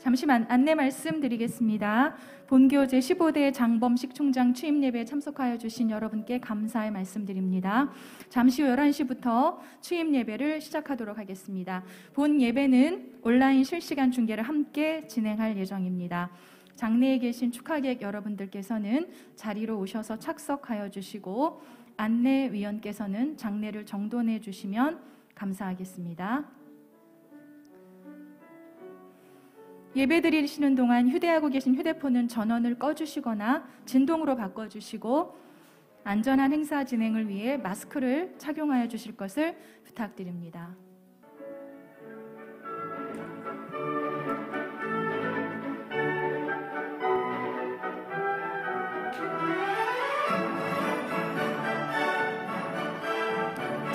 잠시 안내 말씀드리겠습니다. 본교 제15대 장범식 총장 취임 예배에 참석하여 주신 여러분께 감사의 말씀드립니다. 잠시 후 11시부터 취임 예배를 시작하도록 하겠습니다. 본 예배는 온라인 실시간 중계를 함께 진행할 예정입니다. 장내에 계신 축하객 여러분들께서는 자리로 오셔서 착석하여 주시고 안내위원께서는 장내를 정돈해 주시면 감사하겠습니다. 예배 드리시는 동안 휴대하고 계신 휴대폰은 전원을 꺼주시거나 진동으로 바꿔주시고 안전한 행사 진행을 위해 마스크를 착용하여 주실 것을 부탁드립니다.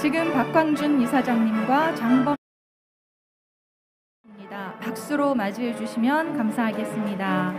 지금 박광준 이사장님과 장범 박수로 맞이해 주시면 감사하겠습니다.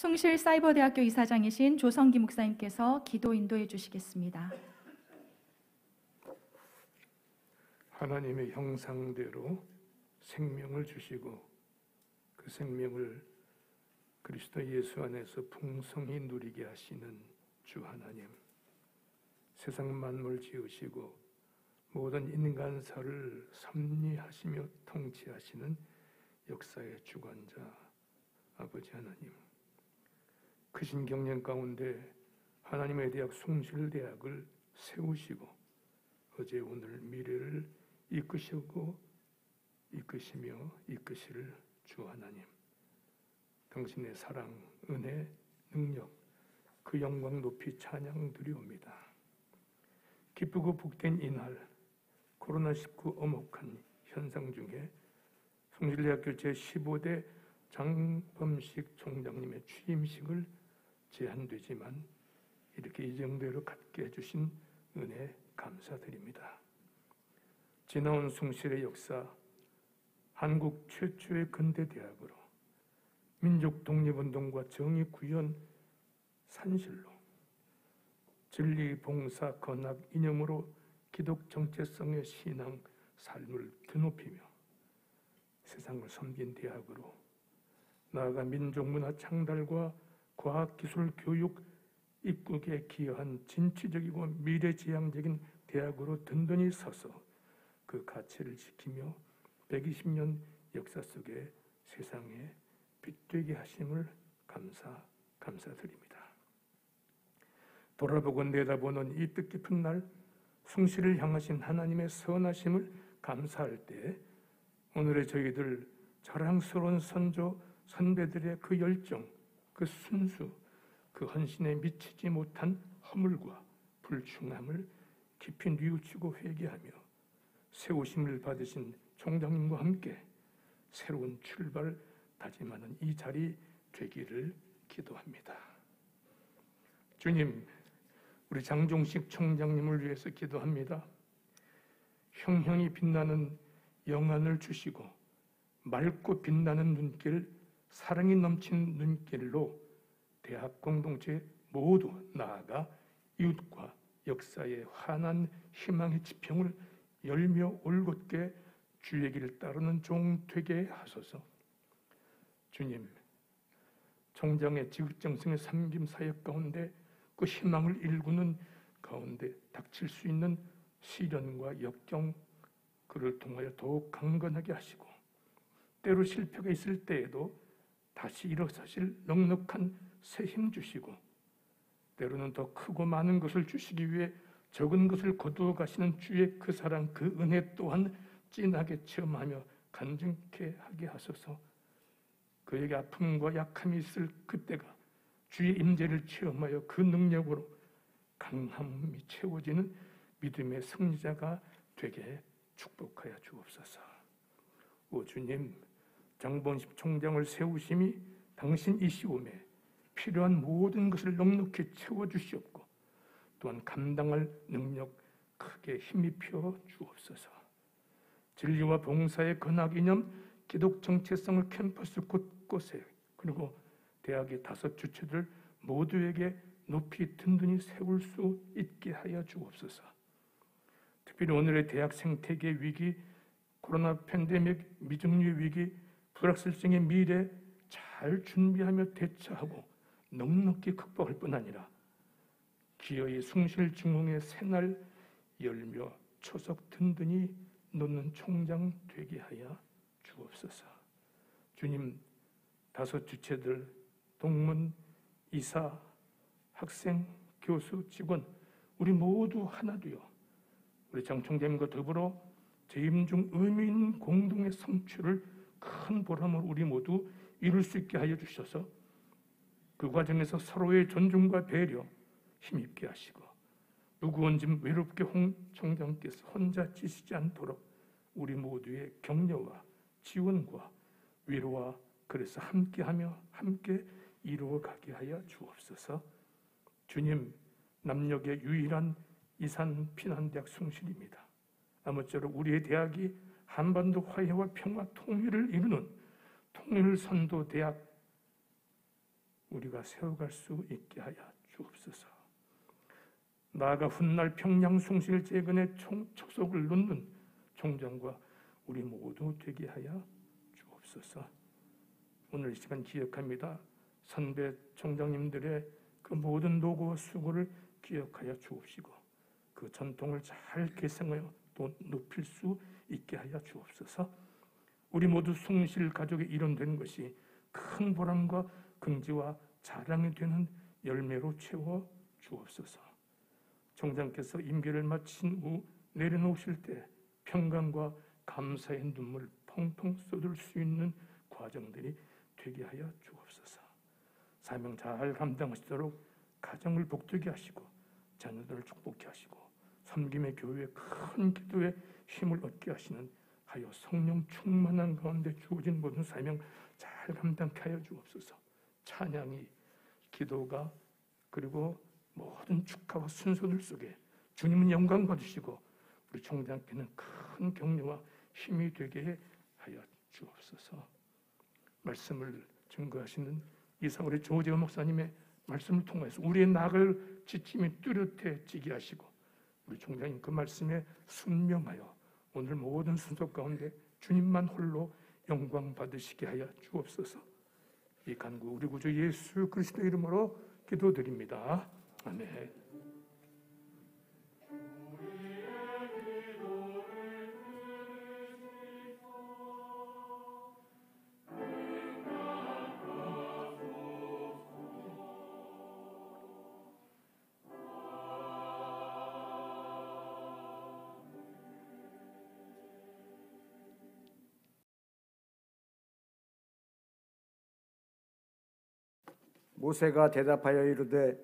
숭실사이버대학교 이사장이신 조성기 목사님께서 기도 인도해 주시겠습니다. 하나님의 형상대로 생명을 주시고 그 생명을 그리스도 예수 안에서 풍성히 누리게 하시는 주 하나님, 세상 만물 지으시고 모든 인간사를 섭리하시며 통치하시는 역사의 주관자 아버지 하나님, 크신 경륜 가운데 하나님의 대학 숭실대학을 세우시고 어제 오늘 미래를 이끄시고 이끄시며 이끄실 주 하나님, 당신의 사랑, 은혜, 능력, 그 영광 높이 찬양드리옵니다. 기쁘고 복된 이날, 코로나19 엄혹한 현상 중에 성실대학교 제15대 장범식 총장님의 취임식을 제한되지만 이렇게 이정대로 갖게 해주신 은혜 감사드립니다. 지나온 숭실의 역사, 한국 최초의 근대대학으로 민족 독립운동과 정의 구현 산실로 진리, 봉사, 건학, 이념으로 기독 정체성의 신앙, 삶을 드높이며 세상을 섬긴 대학으로 나아가 민족문화 창달과 과학기술 교육 입국에 기여한 진취적이고 미래지향적인 대학으로 든든히 서서 그 가치를 지키며 120년 역사 속에 세상에 빛되게 하심을 감사드립니다. 돌아보고 내다보는 이 뜻깊은 날, 숭실을 향하신 하나님의 선하심을 감사할 때 오늘의 저희들 자랑스러운 선조, 선배들의 그 열정, 그 순수, 그 헌신에 미치지 못한 허물과 불충함을 깊이 뉘우치고 회개하며 세우심을 받으신 총장님과 함께 새로운 출발 다짐하는 이 자리 되기를 기도합니다. 주님, 우리 장종식 총장님을 위해서 기도합니다. 형형이 빛나는 영안을 주시고 맑고 빛나는 눈길, 사랑이 넘친 눈길로 대학 공동체 모두 나아가 이웃과 역사의 환한 희망의 지평을 열며 올곧게 주의 길을 따르는 종 되게 하소서. 주님, 총장의 지극정성의 섬김 사역 가운데 그 희망을 일구는 가운데 닥칠 수 있는 시련과 역경, 그를 통하여 더욱 강건하게 하시고 때로 실패가 있을 때에도 다시 일어서실 넉넉한 새 힘 주시고 때로는 더 크고 많은 것을 주시기 위해 적은 것을 거두어 가시는 주의 그 사랑, 그 은혜 또한 진하게 체험하며 간증케 하게 하소서. 그에게 아픔과 약함이 있을 그때가 주의 임재를 체험하여 그 능력으로 강함이 채워지는 믿음의 승리자가 되게 축복하여 주옵소서. 오 주님, 장범식 총장을 세우심이 당신 이 시험에 필요한 모든 것을 넉넉히 채워주시옵고 또한 감당할 능력 크게 힘입혀 주옵소서. 진리와 봉사의 건학 이념, 기독 정체성을 캠퍼스 곳곳에 그리고 대학의 5 주체들 모두에게 높이 든든히 세울 수 있게 하여 주옵소서. 특별히 오늘의 대학 생태계 위기, 코로나 팬데믹, 미증류 위기, 불확실성의 미래 잘 준비하며 대처하고 넉넉히 극복할 뿐 아니라 기어이 숭실중흥의 새날 열며 초석 든든히 놓는 총장 되게 하여 주옵소서. 주님, 5 주체들, 동문, 이사, 학생, 교수, 직원 우리 모두 하나 되어 우리 장 총장님과 더불어 재임 중 의미 있는 공동의 성취를 큰 보람으로 우리 모두 이룰 수 있게 하여 주셔서 그 과정에서 서로의 존중과 배려 힘입게 하시고 누구온지 외롭게 홍 총장께서 혼자 지시지 않도록 우리 모두의 격려와 지원과 위로와 그래서 함께하며 함께 이루어가게 하여 주옵소서. 주님, 남녘의 유일한 이산 피난대학 숭실입니다. 아무쪼록 우리의 대학이 한반도 화해와 평화 통일을 이루는 통일 선도 대학 우리가 세워갈 수 있게 하여 주옵소서. 나아가 훗날 평양 숭실 재건의 초석을 놓는 총장과 우리 모두 되게 하여 주옵소서. 오늘 이 시간 기억합니다. 선배 총장님들의 그 모든 노고와 수고를 기억하여 주옵시고 그 전통을 잘 계승하여 또 높일 수 있게 하여 주옵소서. 우리 모두 숭실 가족의 일원되는 것이 큰 보람과 긍지와 자랑이 되는 열매로 채워 주옵소서. 총장께서 임기를 마친 후 내려놓으실 때 평강과 감사의 눈물 펑펑 쏟을 수 있는 과정들이 되게 하여 주옵소서. 사명 잘 감당하시도록 가정을 복되게 하시고 자녀들을 축복케 하시고 섬김의 교회에 큰 기도에 힘을 얻게 하시는 하여 성령 충만한 가운데 주어진 모든 사명 잘 감당케 하여 주옵소서. 찬양이, 기도가, 그리고 모든 축하와 순서들 속에 주님은 영광 받으시고 우리 총장께는 큰 격려와 힘이 되게 하여 주옵소서. 말씀을 증거하시는 이사월의 조재호 목사님의 말씀을 통해서 우리의 낙을 지침이 뚜렷해지게 하시고 우리 총장님 그 말씀에 순명하여 오늘 모든 순서 가운데 주님만 홀로 영광 받으시게 하여 주옵소서. 이 간구 우리 구주 예수 그리스도의 이름으로 기도드립니다. 아멘. 모세가 대답하여 이르되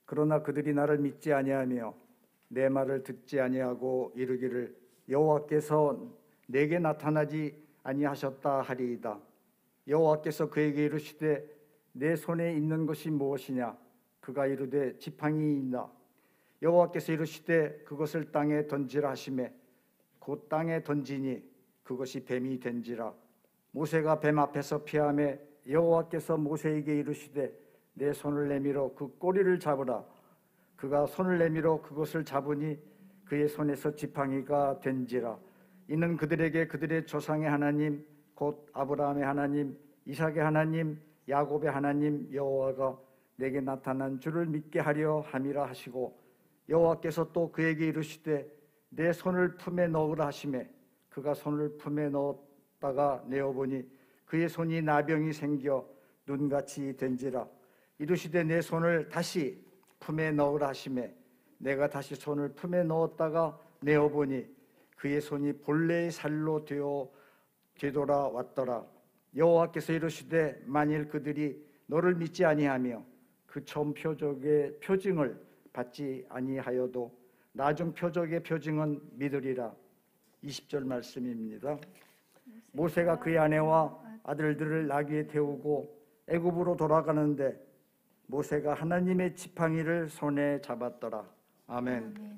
그러나 그들이 나를 믿지 아니하며 내 말을 듣지 아니하고 이르기를 여호와께서 내게 나타나지 아니하셨다 하리이다. 여호와께서 그에게 이르시되 내 손에 있는 것이 무엇이냐? 그가 이르되 지팡이 있나. 여호와께서 이르시되 그것을 땅에 던지라 하시매 곧 땅에 던지니 그것이 뱀이 된지라. 모세가 뱀 앞에서 피하매 여호와께서 모세에게 이르시되 내 손을 내밀어 그 꼬리를 잡으라. 그가 손을 내밀어 그것을 잡으니 그의 손에서 지팡이가 된지라. 이는 그들에게 그들의 조상의 하나님 곧 아브라함의 하나님 이삭의 하나님 야곱의 하나님 여호와가 내게 나타난 줄을 믿게 하려 함이라 하시고 여호와께서 또 그에게 이르시되 내 손을 품에 넣으라 하시매 그가 손을 품에 넣었다가 내어보니 그의 손이 나병이 생겨 눈같이 된지라. 이르시되 내 손을 다시 품에 넣으라 하시매 내가 다시 손을 품에 넣었다가 내어보니 그의 손이 본래의 살로 되돌아왔더라. 여호와께서 이르시되 만일 그들이 너를 믿지 아니하며 그 처음 표적의 표징을 받지 아니하여도 나중 표적의 표징은 믿으리라. 20절 말씀입니다. 모세가 그의 아내와 아들들을 나귀에 태우고 애굽으로 돌아가는데 모세가 하나님의 지팡이를 손에 잡았더라. 아멘.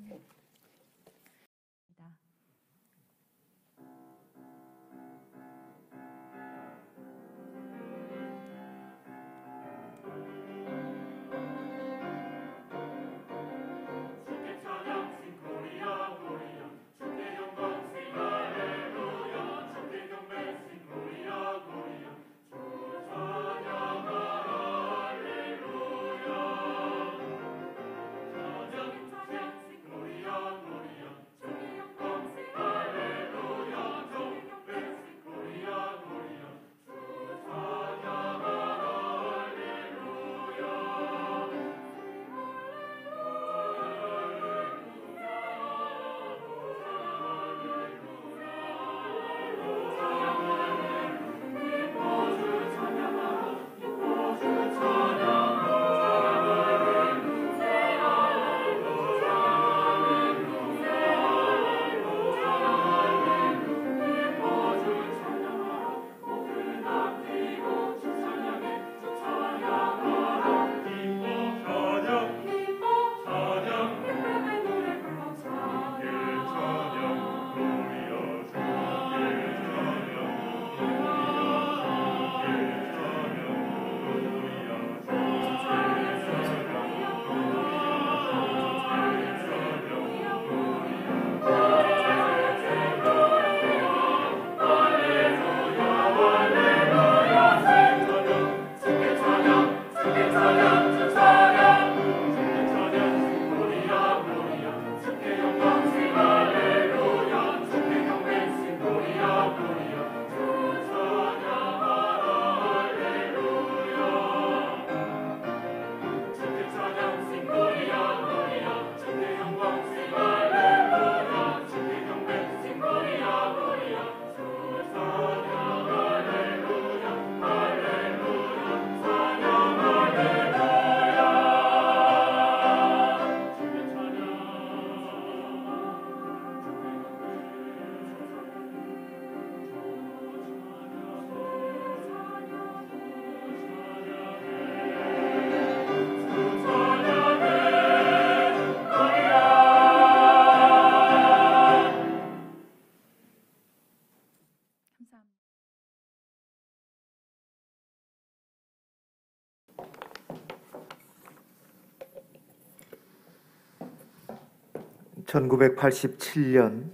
1987년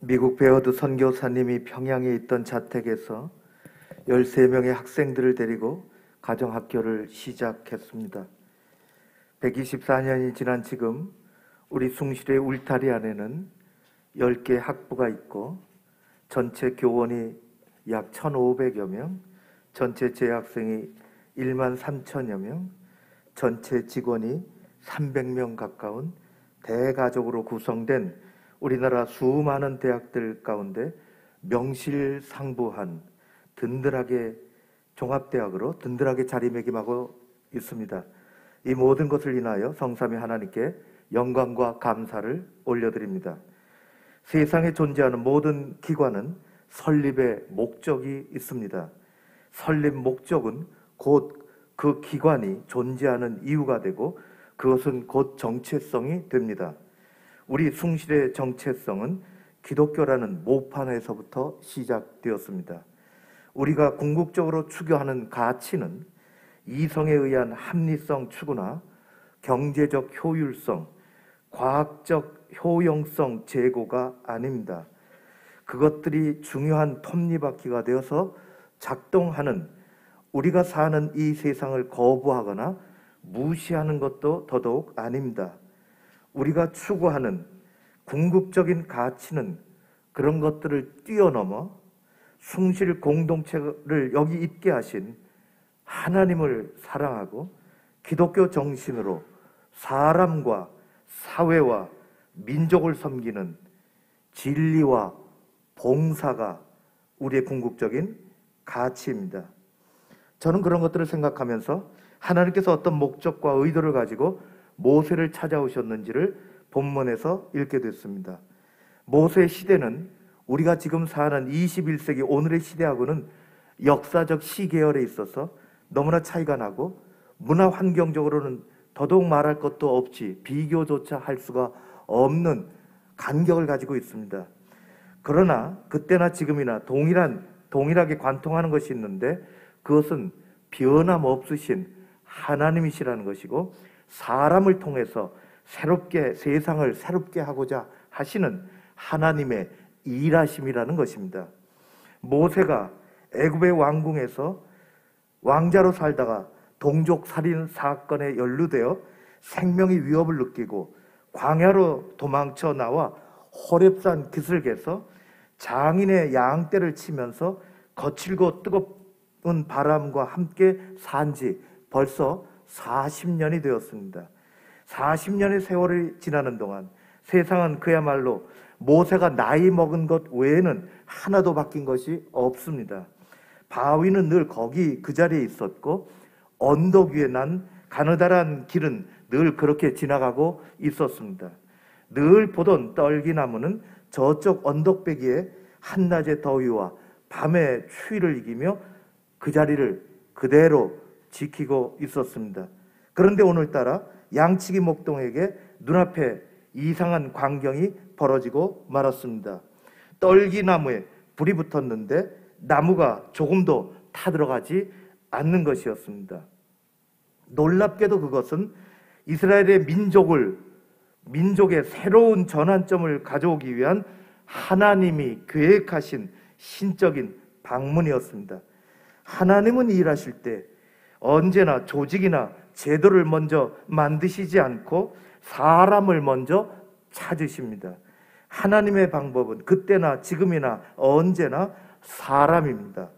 미국 베어드 선교사님이 평양에 있던 자택에서 13명의 학생들을 데리고 가정학교를 시작했습니다. 124년이 지난 지금 우리 숭실의 울타리 안에는 10개 학부가 있고 전체 교원이 약 1,500여 명, 전체 재학생이 1만 3천여 명, 전체 직원이 300명 가까운 대가족으로 구성된 우리나라 수많은 대학들 가운데 명실상부한 든든하게 종합대학으로 든든하게 자리매김하고 있습니다. 이 모든 것을 인하여 성삼위 하나님께 영광과 감사를 올려드립니다. 세상에 존재하는 모든 기관은 설립의 목적이 있습니다. 설립 목적은 곧 그 기관이 존재하는 이유가 되고 그것은 곧 정체성이 됩니다. 우리 숭실의 정체성은 기독교라는 모판에서부터 시작되었습니다. 우리가 궁극적으로 추구하는 가치는 이성에 의한 합리성 추구나 경제적 효율성, 과학적 효용성 제고가 아닙니다. 그것들이 중요한 톱니바퀴가 되어서 작동하는 우리가 사는 이 세상을 거부하거나 무시하는 것도 더더욱 아닙니다. 우리가 추구하는 궁극적인 가치는 그런 것들을 뛰어넘어 숭실 공동체를 여기 있게 하신 하나님을 사랑하고 기독교 정신으로 사람과 사회와 민족을 섬기는 진리와 봉사가 우리의 궁극적인 가치입니다. 저는 그런 것들을 생각하면서 하나님께서 어떤 목적과 의도를 가지고 모세를 찾아오셨는지를 본문에서 읽게 됐습니다. 모세의 시대는 우리가 지금 사는 21세기 오늘의 시대하고는 역사적 시계열에 있어서 너무나 차이가 나고 문화 환경적으로는 더더욱 말할 것도 없이 비교조차 할 수가 없는 간격을 가지고 있습니다. 그러나 그때나 지금이나 동일하게 관통하는 것이 있는데 그것은 변함없으신 하나님이시라는 것이고 사람을 통해서 세상을 새롭게 하고자 하시는 하나님의 일하심이라는 것입니다. 모세가 애굽의 왕궁에서 왕자로 살다가 동족 살인 사건에 연루되어 생명의 위협을 느끼고 광야로 도망쳐 나와 호렙산 기슭에서 장인의 양떼를 치면서 거칠고 뜨거운 바람과 함께 산 지 벌써 40년이 되었습니다. 40년의 세월이 지나는 동안 세상은 그야말로 모세가 나이 먹은 것 외에는 하나도 바뀐 것이 없습니다. 바위는 늘 거기 그 자리에 있었고 언덕 위에 난 가느다란 길은 늘 그렇게 지나가고 있었습니다. 늘 보던 떨기나무는 저쪽 언덕배기에 한낮의 더위와 밤의 추위를 이기며 그 자리를 그대로 지키고 있었습니다. 그런데 오늘따라 양치기 목동에게 눈앞에 이상한 광경이 벌어지고 말았습니다. 떨기나무에 불이 붙었는데 나무가 조금도 타들어가지 않는 것이었습니다. 놀랍게도 그것은 이스라엘의 민족의 새로운 전환점을 가져오기 위한 하나님이 계획하신 신적인 방문이었습니다. 하나님은 일하실 때 언제나 조직이나 제도를 먼저 만드시지 않고 사람을 먼저 찾으십니다. 하나님의 방법은 그때나 지금이나 언제나 사람입니다.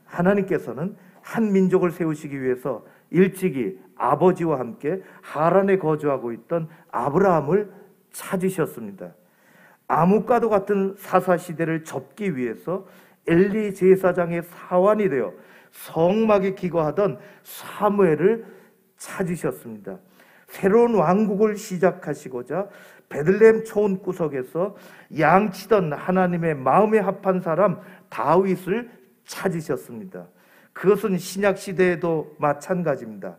하나님께서는 한 민족을 세우시기 위해서 일찍이 아버지와 함께 하란에 거주하고 있던 아브라함을 찾으셨습니다. 암흑과도 같은 사사시대를 접기 위해서 엘리 제사장의 사환이 되어 성막에 기거하던 사무엘을 찾으셨습니다. 새로운 왕국을 시작하시고자 베들레헴 초원 구석에서 양치던 하나님의 마음에 합한 사람 다윗을 찾으셨습니다. 그것은 신약시대에도 마찬가지입니다.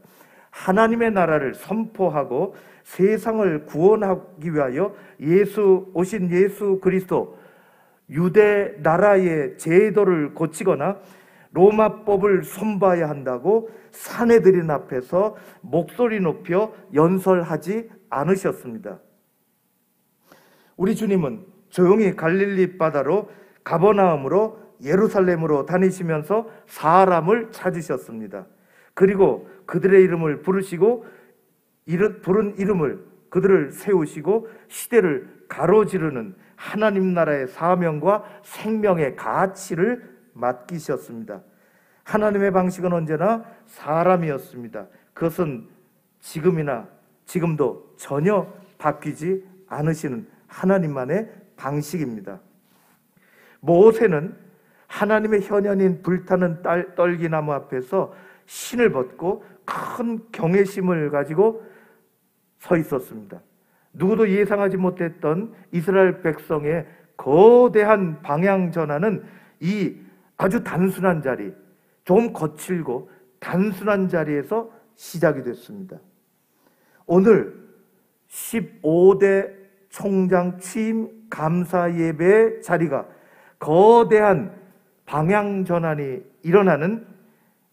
하나님의 나라를 선포하고 세상을 구원하기 위하여 오신 예수 그리스도, 유대 나라의 제도를 고치거나 로마법을 손봐야 한다고 사내들인 앞에서 목소리 높여 연설하지 않으셨습니다. 우리 주님은 조용히 갈릴리 바다로 가버나움으로 예루살렘으로 다니시면서 사람을 찾으셨습니다. 그리고 그들의 이름을 부르시고 부른 이름을 그들을 세우시고 시대를 가로지르는 하나님 나라의 사명과 생명의 가치를 맡기셨습니다. 하나님의 방식은 언제나 사람이었습니다. 그것은 지금도 전혀 바뀌지 않으시는 하나님만의 방식입니다. 모세는 하나님의 현현인 불타는 떨기나무 앞에서 신을 벗고 큰 경외심을 가지고 서 있었습니다. 누구도 예상하지 못했던 이스라엘 백성의 거대한 방향 전환은 이 아주 단순한 자리, 좀 거칠고 단순한 자리에서 시작이 됐습니다. 오늘 15대 총장 취임 감사 예배의 자리가 거대한 방향 전환이 일어나는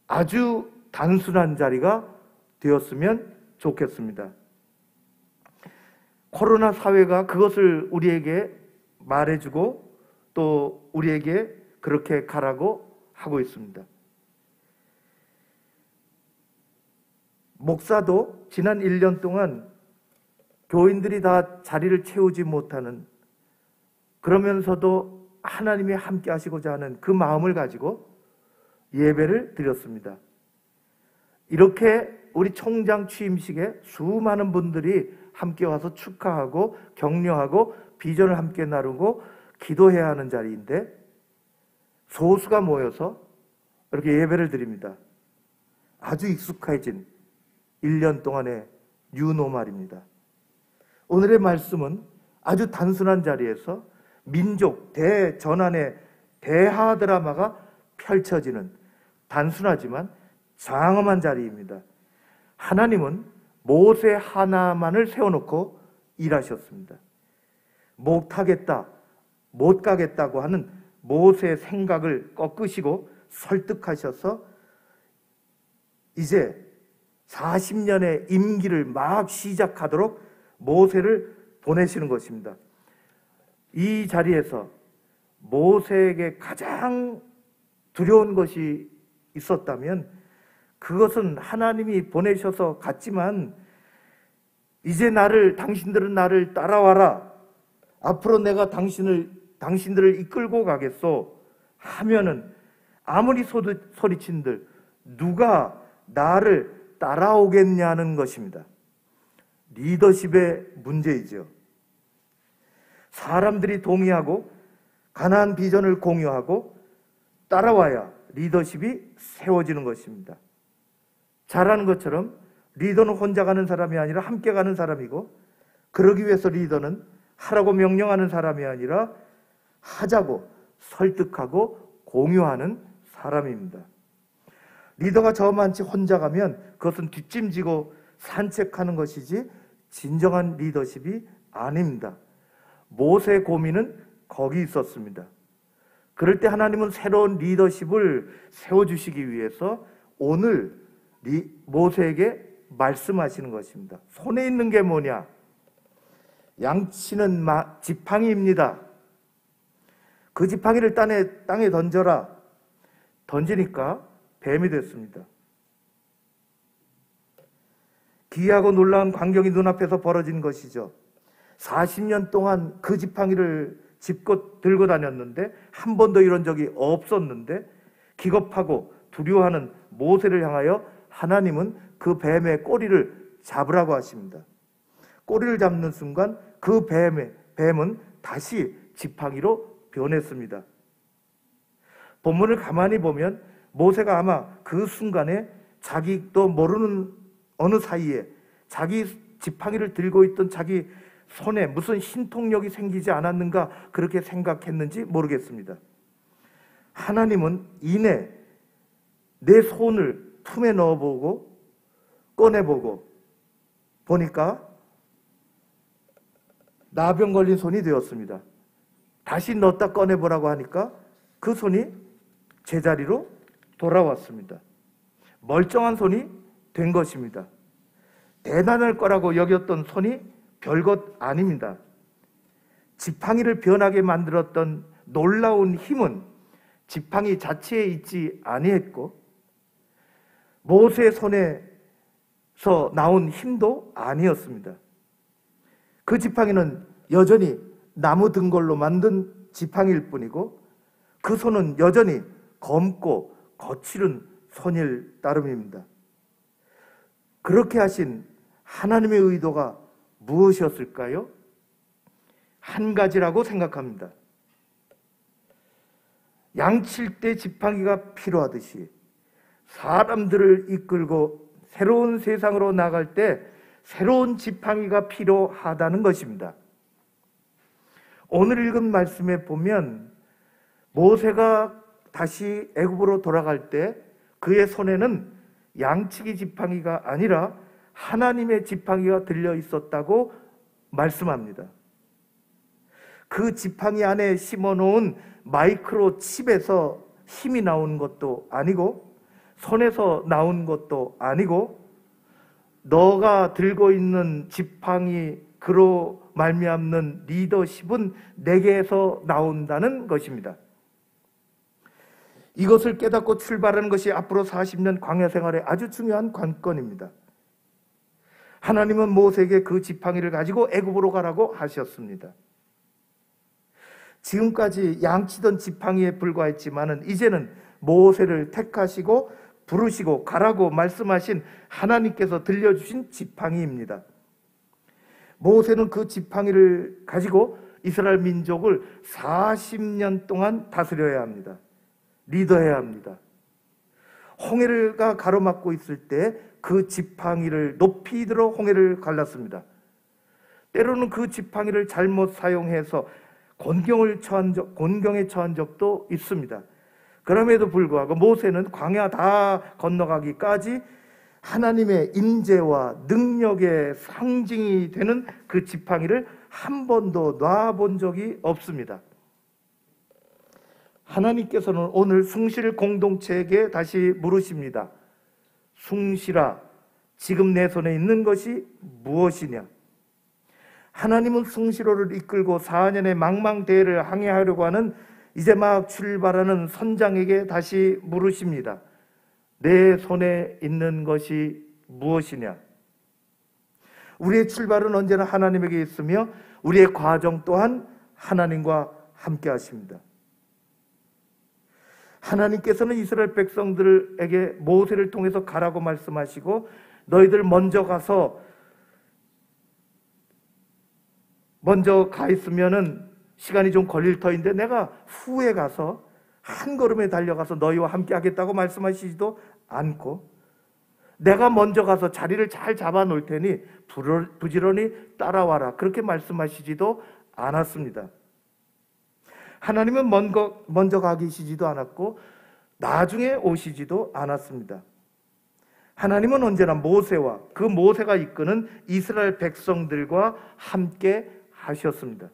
아주 단순한 자리가 되었으면 좋겠습니다. 코로나 사회가 그것을 우리에게 말해주고 또 우리에게 그렇게 가라고 하고 있습니다. 목사도 지난 1년 동안 교인들이 다 자리를 채우지 못하는, 그러면서도 하나님이 함께 하시고자 하는 그 마음을 가지고 예배를 드렸습니다. 이렇게 우리 총장 취임식에 수많은 분들이 함께 와서 축하하고 격려하고 비전을 함께 나누고 기도해야 하는 자리인데 소수가 모여서 이렇게 예배를 드립니다. 아주 익숙해진 1년 동안의 뉴노멀입니다. 오늘의 말씀은 아주 단순한 자리에서 민족 대전환의 대하 드라마가 펼쳐지는 단순하지만 장엄한 자리입니다. 하나님은 모세 하나만을 세워놓고 일하셨습니다. 못하겠다, 못 가겠다고 하는 모세의 생각을 꺾으시고 설득하셔서 이제 40년의 임기를 막 시작하도록 모세를 보내시는 것입니다. 이 자리에서 모세에게 가장 두려운 것이 있었다면 그것은 하나님이 보내셔서 갔지만 이제 당신들은 나를 따라와라, 앞으로 내가 당신들을 이끌고 가겠소 하면은 아무리 소리친들 누가 나를 따라오겠냐는 것입니다. 리더십의 문제이죠. 사람들이 동의하고 가나안 비전을 공유하고 따라와야 리더십이 세워지는 것입니다. 잘 아는 것처럼 리더는 혼자 가는 사람이 아니라 함께 가는 사람이고, 그러기 위해서 리더는 하라고 명령하는 사람이 아니라 하자고 설득하고 공유하는 사람입니다. 리더가 저만치 혼자 가면 그것은 뒷짐지고 산책하는 것이지 진정한 리더십이 아닙니다. 모세의 고민은 거기 있었습니다. 그럴 때 하나님은 새로운 리더십을 세워주시기 위해서 오늘 모세에게 말씀하시는 것입니다. 손에 있는 게 뭐냐? 양치는 지팡이입니다. 그 지팡이를 땅에 던져라. 던지니까 뱀이 됐습니다. 기이하고 놀라운 광경이 눈앞에서 벌어진 것이죠. 40년 동안 그 지팡이를 들고 다녔는데 한 번도 이런 적이 없었는데 기겁하고 두려워하는 모세를 향하여 하나님은 그 뱀의 꼬리를 잡으라고 하십니다. 꼬리를 잡는 순간 그 뱀은 다시 지팡이로 변했습니다. 본문을 가만히 보면 모세가 아마 그 순간에 자기도 모르는 어느 사이에 자기 지팡이를 들고 있던 자기 손에 무슨 신통력이 생기지 않았는가 그렇게 생각했는지 모르겠습니다. 하나님은 이내 내 손을 품에 넣어보고 꺼내보고 보니까 나병 걸린 손이 되었습니다. 다시 넣었다 꺼내보라고 하니까 그 손이 제자리로 돌아왔습니다. 멀쩡한 손이 된 것입니다. 대단할 거라고 여겼던 손이 별것 아닙니다. 지팡이를 변하게 만들었던 놀라운 힘은 지팡이 자체에 있지 아니했고 모세 손에서 나온 힘도 아니었습니다. 그 지팡이는 여전히 나무 등골로 만든 지팡이일 뿐이고 그 손은 여전히 검고 거칠은 손일 따름입니다. 그렇게 하신 하나님의 의도가 무엇이었을까요? 한 가지라고 생각합니다. 양칠 때 지팡이가 필요하듯이 사람들을 이끌고 새로운 세상으로 나갈 때 새로운 지팡이가 필요하다는 것입니다. 오늘 읽은 말씀에 보면 모세가 다시 애굽으로 돌아갈 때 그의 손에는 양치기 지팡이가 아니라 하나님의 지팡이가 들려 있었다고 말씀합니다. 그 지팡이 안에 심어놓은 마이크로 칩에서 힘이 나오는 것도 아니고 손에서 나온 것도 아니고 너가 들고 있는 지팡이 그로 말미암는 리더십은 내게서 나온다는 것입니다. 이것을 깨닫고 출발하는 것이 앞으로 40년 광야 생활의 아주 중요한 관건입니다. 하나님은 모세에게 그 지팡이를 가지고 애굽으로 가라고 하셨습니다. 지금까지 양치던 지팡이에 불과했지만은 이제는 모세를 택하시고 부르시고 가라고 말씀하신 하나님께서 들려주신 지팡이입니다. 모세는 그 지팡이를 가지고 이스라엘 민족을 40년 동안 다스려야 합니다. 리더해야 합니다. 홍해가 가로막고 있을 때 그 지팡이를 높이 들어 홍해를 갈랐습니다. 때로는 그 지팡이를 잘못 사용해서 곤경에 처한 적도 있습니다. 그럼에도 불구하고 모세는 광야 다 건너가기까지 하나님의 임재와 능력의 상징이 되는 그 지팡이를 한 번도 놔본 적이 없습니다. 하나님께서는 오늘 숭실 공동체에게 다시 물으십니다. 숭실아, 지금 내 손에 있는 것이 무엇이냐? 하나님은 숭실호를 이끌고 4년의 망망대해를 항해하려고 하는 이제 막 출발하는 선장에게 다시 물으십니다. 내 손에 있는 것이 무엇이냐? 우리의 출발은 언제나 하나님에게 있으며 우리의 과정 또한 하나님과 함께 하십니다. 하나님께서는 이스라엘 백성들에게 모세를 통해서 가라고 말씀하시고 너희들 먼저 가 있으면은 시간이 좀 걸릴 터인데 내가 후에 가서 한 걸음에 달려가서 너희와 함께 하겠다고 말씀하시지도 않고 내가 먼저 가서 자리를 잘 잡아 놓을 테니 부지런히 따라와라 그렇게 말씀하시지도 않았습니다. 하나님은 먼저 가 계시지도 않았고 나중에 오시지도 않았습니다. 하나님은 언제나 모세와 그 모세가 이끄는 이스라엘 백성들과 함께 하셨습니다.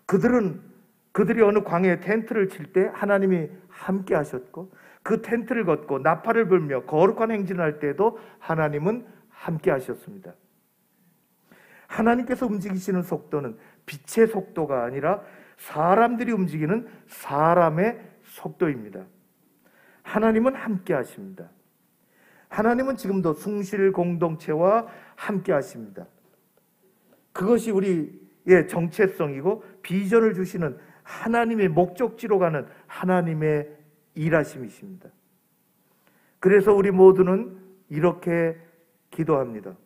그들이 어느 광야에 텐트를 칠 때 하나님이 함께 하셨고 그 텐트를 걷고 나팔을 불며 거룩한 행진을 할 때도 하나님은 함께 하셨습니다. 하나님께서 움직이시는 속도는 빛의 속도가 아니라 사람들이 움직이는 사람의 속도입니다. 하나님은 함께 하십니다. 하나님은 지금도 숭실 공동체와 함께 하십니다. 그것이 우리의 정체성이고 비전을 주시는 하나님의 목적지로 가는 하나님의 일하심이십니다. 그래서 우리 모두는 이렇게 기도합니다.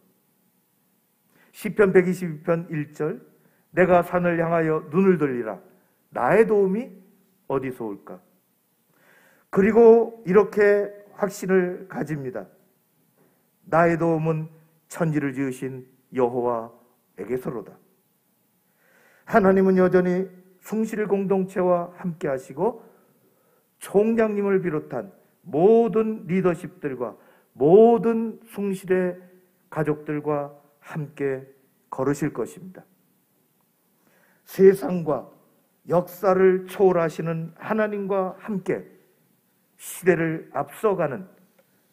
시편 122편 1절 내가 산을 향하여 눈을 돌리라 나의 도움이 어디서 올까? 그리고 이렇게 확신을 가집니다. 나의 도움은 천지를 지으신 여호와에게서로다. 하나님은 여전히 숭실 공동체와 함께 하시고 총장님을 비롯한 모든 리더십들과 모든 숭실의 가족들과 함께 걸으실 것입니다. 세상과 역사를 초월하시는 하나님과 함께 시대를 앞서가는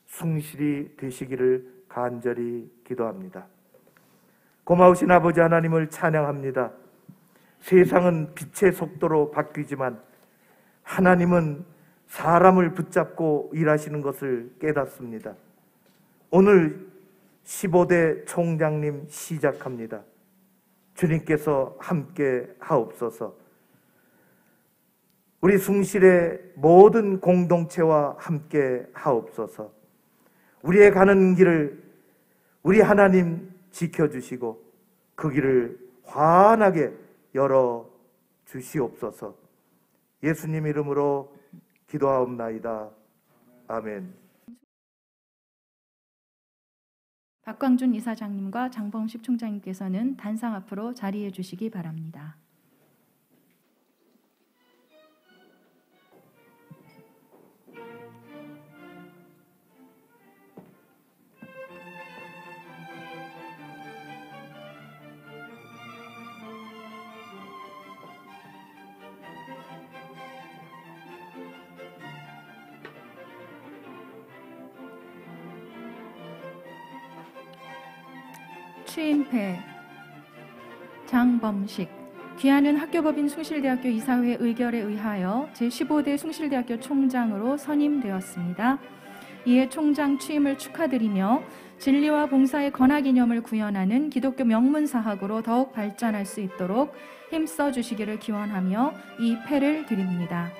숭실이 되시기를 간절히 기도합니다. 고마우신 아버지 하나님을 찬양합니다. 세상은 빛의 속도로 바뀌지만 하나님은 사람을 붙잡고 일하시는 것을 깨닫습니다. 오늘 15대 총장님 시작합니다. 주님께서 함께 하옵소서. 우리 숭실의 모든 공동체와 함께 하옵소서. 우리의 가는 길을 우리 하나님 지켜주시고 그 길을 환하게 열어 주시옵소서. 예수님 이름으로 기도하옵나이다. 아멘. 박광준 이사장님과 장범식 총장님께서는 단상 앞으로 자리해 주시기 바랍니다. 취임패 장범식 귀하는 학교법인 숭실대학교 이사회 의결에 의하여 제15대 숭실대학교 총장으로 선임되었습니다. 이에 총장 취임을 축하드리며 진리와 봉사의 건화기념을 구현하는 기독교 명문사학으로 더욱 발전할 수 있도록 힘써 주시기를 기원하며 이 패를 드립니다.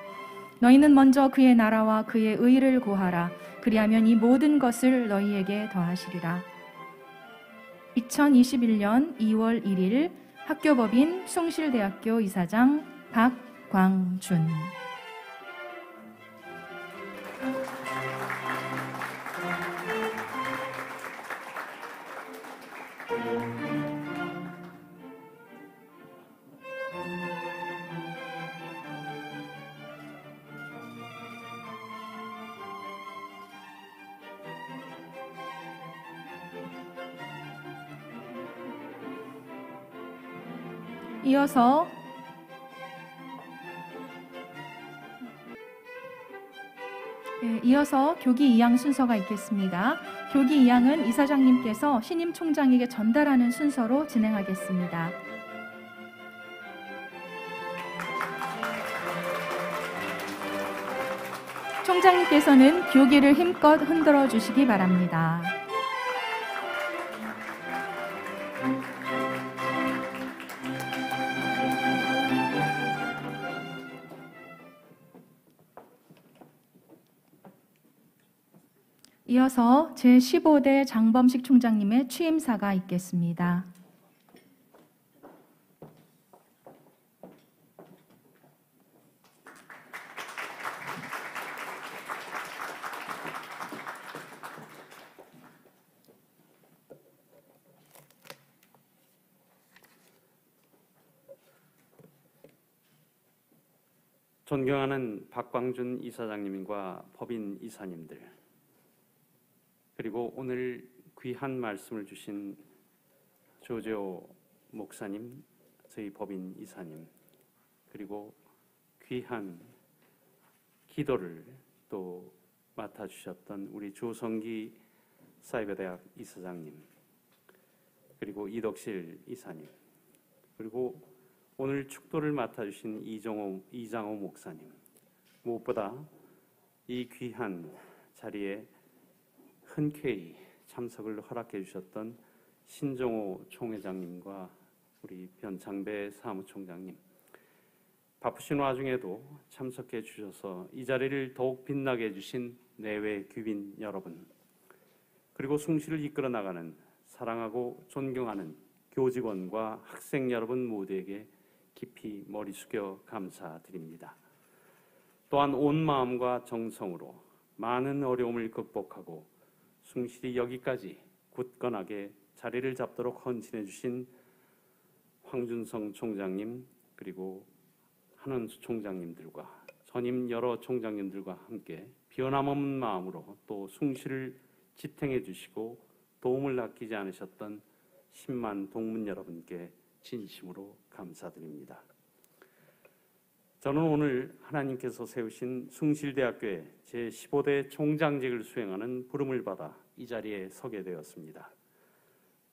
너희는 먼저 그의 나라와 그의 의를 구하라. 그리하면 이 모든 것을 너희에게 더하시리라. 2021년 2월 1일 학교법인 숭실대학교 이사장 박광준. 이어서 교기 이양 순서가 있겠습니다. 교기 이양은 이사장님께서 신임 총장에게 전달하는 순서로 진행하겠습니다. 총장님께서는 교기를 힘껏 흔들어 주시기 바랍니다. 이어서 제15대 장범식 총장님의 취임사가 있겠습니다. 존경하는 박광준 이사장님과 법인 이사님들, 그리고 오늘 귀한 말씀을 주신 조재호 목사님, 저희 법인 이사님, 그리고 귀한 기도를 또 맡아주셨던 우리 조성기 사이버대학 이사장님, 그리고 이덕실 이사님, 그리고 오늘 축도를 맡아주신 이장호 목사님, 무엇보다 이 귀한 자리에 흔쾌히 참석을 허락해 주셨던 신종호 총회장님과 우리 변창배 사무총장님, 바쁘신 와중에도 참석해 주셔서 이 자리를 더욱 빛나게 해주신 내외 귀빈 여러분, 그리고 숭실을 이끌어 나가는 사랑하고 존경하는 교직원과 학생 여러분 모두에게 깊이 머리 숙여 감사드립니다. 또한 온 마음과 정성으로 많은 어려움을 극복하고 숭실이 여기까지 굳건하게 자리를 잡도록 헌신해 주신 황준성 총장님, 그리고 한원수 총장님들과 전임 여러 총장님들과 함께 변함없는 마음으로 또 숭실을 지탱해 주시고 도움을 아끼지 않으셨던 10만 동문 여러분께 진심으로 감사드립니다. 저는 오늘 하나님께서 세우신 숭실대학교의 제15대 총장직을 수행하는 부름을 받아 이 자리에 서게 되었습니다.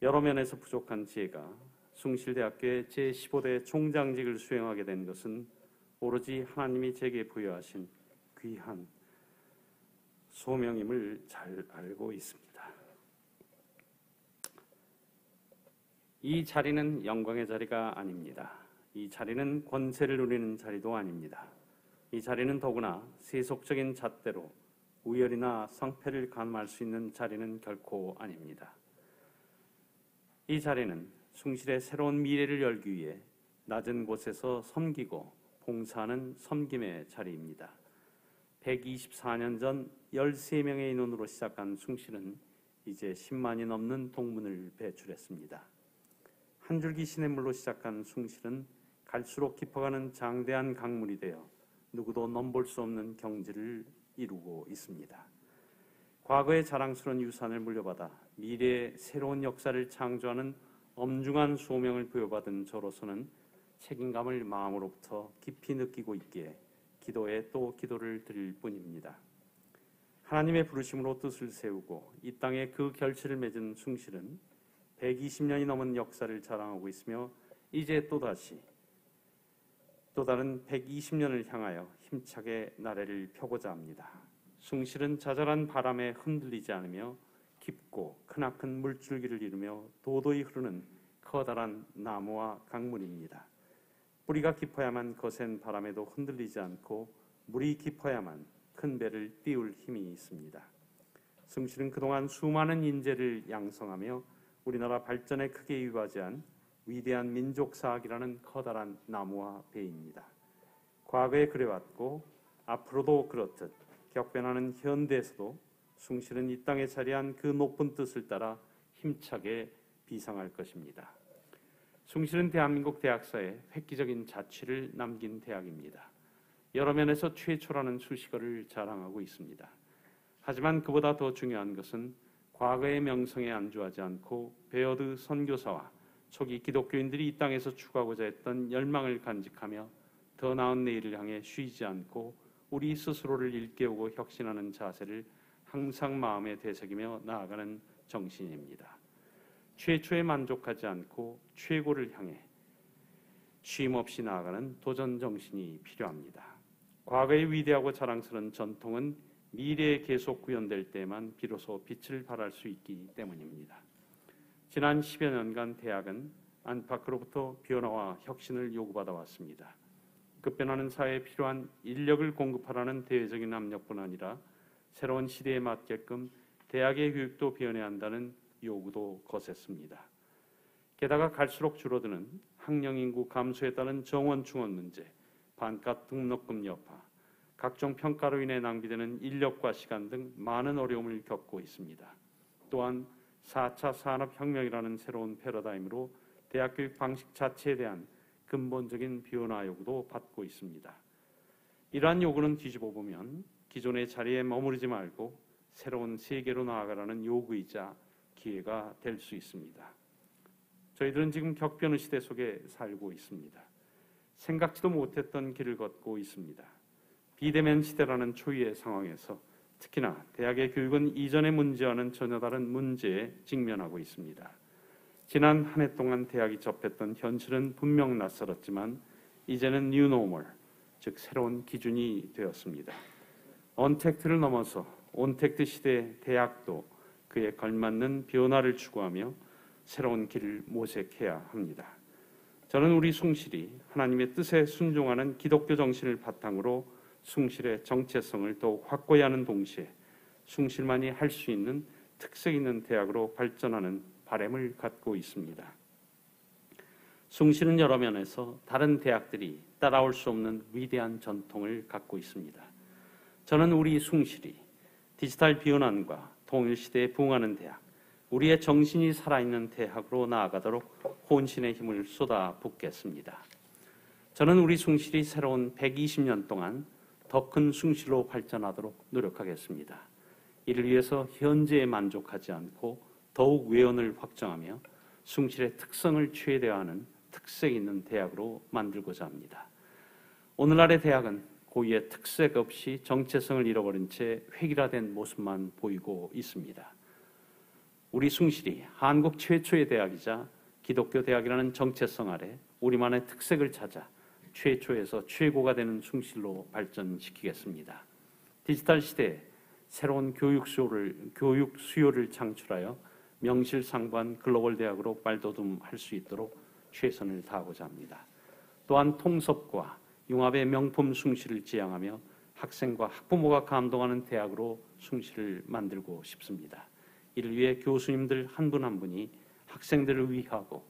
여러 면에서 부족한 제가 숭실대학교의 제15대 총장직을 수행하게 된 것은 오로지 하나님이 제게 부여하신 귀한 소명임을 잘 알고 있습니다. 이 자리는 영광의 자리가 아닙니다. 이 자리는 권세를 누리는 자리도 아닙니다. 이 자리는 더구나 세속적인 잣대로 우열이나 성패를 가늠할 수 있는 자리는 결코 아닙니다. 이 자리는 숭실의 새로운 미래를 열기 위해 낮은 곳에서 섬기고 봉사하는 섬김의 자리입니다. 124년 전 13명의 인원으로 시작한 숭실은 이제 10만이 넘는 동문을 배출했습니다. 한 줄기 시냇물로 시작한 숭실은 갈수록 깊어가는 장대한 강물이 되어 누구도 넘볼 수 없는 경지를 이루고 있습니다. 과거의 자랑스러운 유산을 물려받아 미래의 새로운 역사를 창조하는 엄중한 소명을 부여받은 저로서는 책임감을 마음으로부터 깊이 느끼고 있기에 기도에 또 기도를 드릴 뿐입니다. 하나님의 부르심으로 뜻을 세우고 이 땅에 그 결실을 맺은 숭실은 120년이 넘은 역사를 자랑하고 있으며 이제 또다시 또 다른 120년을 향하여 힘차게 나래를 펴고자 합니다. 숭실은 자잘한 바람에 흔들리지 않으며 깊고 크나큰 물줄기를 이루며 도도히 흐르는 커다란 나무와 강물입니다. 뿌리가 깊어야만 거센 바람에도 흔들리지 않고 물이 깊어야만 큰 배를 띄울 힘이 있습니다. 숭실은 그동안 수많은 인재를 양성하며 우리나라 발전에 크게 이바지한 위대한 민족사학이라는 커다란 나무와 배입니다. 과거에 그래왔고 앞으로도 그렇듯 격변하는 현대에서도 숭실은 이 땅에 자리한 그 높은 뜻을 따라 힘차게 비상할 것입니다. 숭실은 대한민국 대학사에 획기적인 자취를 남긴 대학입니다. 여러 면에서 최초라는 수식어를 자랑하고 있습니다. 하지만 그보다 더 중요한 것은 과거의 명성에 안주하지 않고 베어드 선교사와 초기 기독교인들이 이 땅에서 추구하고자 했던 열망을 간직하며 더 나은 내일을 향해 쉬지 않고 우리 스스로를 일깨우고 혁신하는 자세를 항상 마음에 되새기며 나아가는 정신입니다. 최초에 만족하지 않고 최고를 향해 쉼없이 나아가는 도전 정신이 필요합니다. 과거의 위대하고 자랑스러운 전통은 미래에 계속 구현될 때만 비로소 빛을 발할 수 있기 때문입니다. 지난 10여 년간 대학은 안팎으로부터 변화와 혁신을 요구받아 왔습니다. 급변하는 사회에 필요한 인력을 공급하라는 대외적인 압력뿐 아니라 새로운 시대에 맞게끔 대학의 교육도 변해야 한다는 요구도 거셌습니다. 게다가 갈수록 줄어드는 학령인구 감소에 따른 정원 충원 문제, 반값 등록금 여파, 각종 평가로 인해 낭비되는 인력과 시간 등 많은 어려움을 겪고 있습니다. 또한 4차 산업혁명이라는 새로운 패러다임으로 대학교육 방식 자체에 대한 근본적인 변화 요구도 받고 있습니다. 이러한 요구는 뒤집어 보면 기존의 자리에 머무르지 말고 새로운 세계로 나아가라는 요구이자 기회가 될 수 있습니다. 저희들은 지금 격변의 시대 속에 살고 있습니다. 생각지도 못했던 길을 걷고 있습니다. 비대면 시대라는 초유의 상황에서 특히나 대학의 교육은 이전의 문제와는 전혀 다른 문제에 직면하고 있습니다. 지난 한 해 동안 대학이 접했던 현실은 분명 낯설었지만 이제는 뉴 노멀, 즉 새로운 기준이 되었습니다. 언택트를 넘어서 온택트 시대의 대학도 그에 걸맞는 변화를 추구하며 새로운 길을 모색해야 합니다. 저는 우리 숭실이 하나님의 뜻에 순종하는 기독교 정신을 바탕으로 숭실의 정체성을 더욱 확고히 하는 동시에 숭실만이 할 수 있는 특색 있는 대학으로 발전하는 바람을 갖고 있습니다. 숭실은 여러 면에서 다른 대학들이 따라올 수 없는 위대한 전통을 갖고 있습니다. 저는 우리 숭실이 디지털 비현안과 통일시대에 부응하는 대학, 우리의 정신이 살아있는 대학으로 나아가도록 혼신의 힘을 쏟아붓겠습니다. 저는 우리 숭실이 새로운 120년 동안 더 큰 숭실로 발전하도록 노력하겠습니다. 이를 위해서 현재에 만족하지 않고 더욱 외연을 확장하며 숭실의 특성을 최대화하는 특색 있는 대학으로 만들고자 합니다. 오늘날의 대학은 고유의 특색 없이 정체성을 잃어버린 채 획일화된 모습만 보이고 있습니다. 우리 숭실이 한국 최초의 대학이자 기독교 대학이라는 정체성 아래 우리만의 특색을 찾아 최초에서 최고가 되는 숭실로 발전시키겠습니다. 디지털 시대에 새로운 교육 수요를 창출하여 명실상부한 글로벌 대학으로 발돋움할 수 있도록 최선을 다하고자 합니다. 또한 통섭과 융합의 명품 숭실을 지향하며 학생과 학부모가 감동하는 대학으로 숭실을 만들고 싶습니다. 이를 위해 교수님들 한 분 한 분이 학생들을 위하고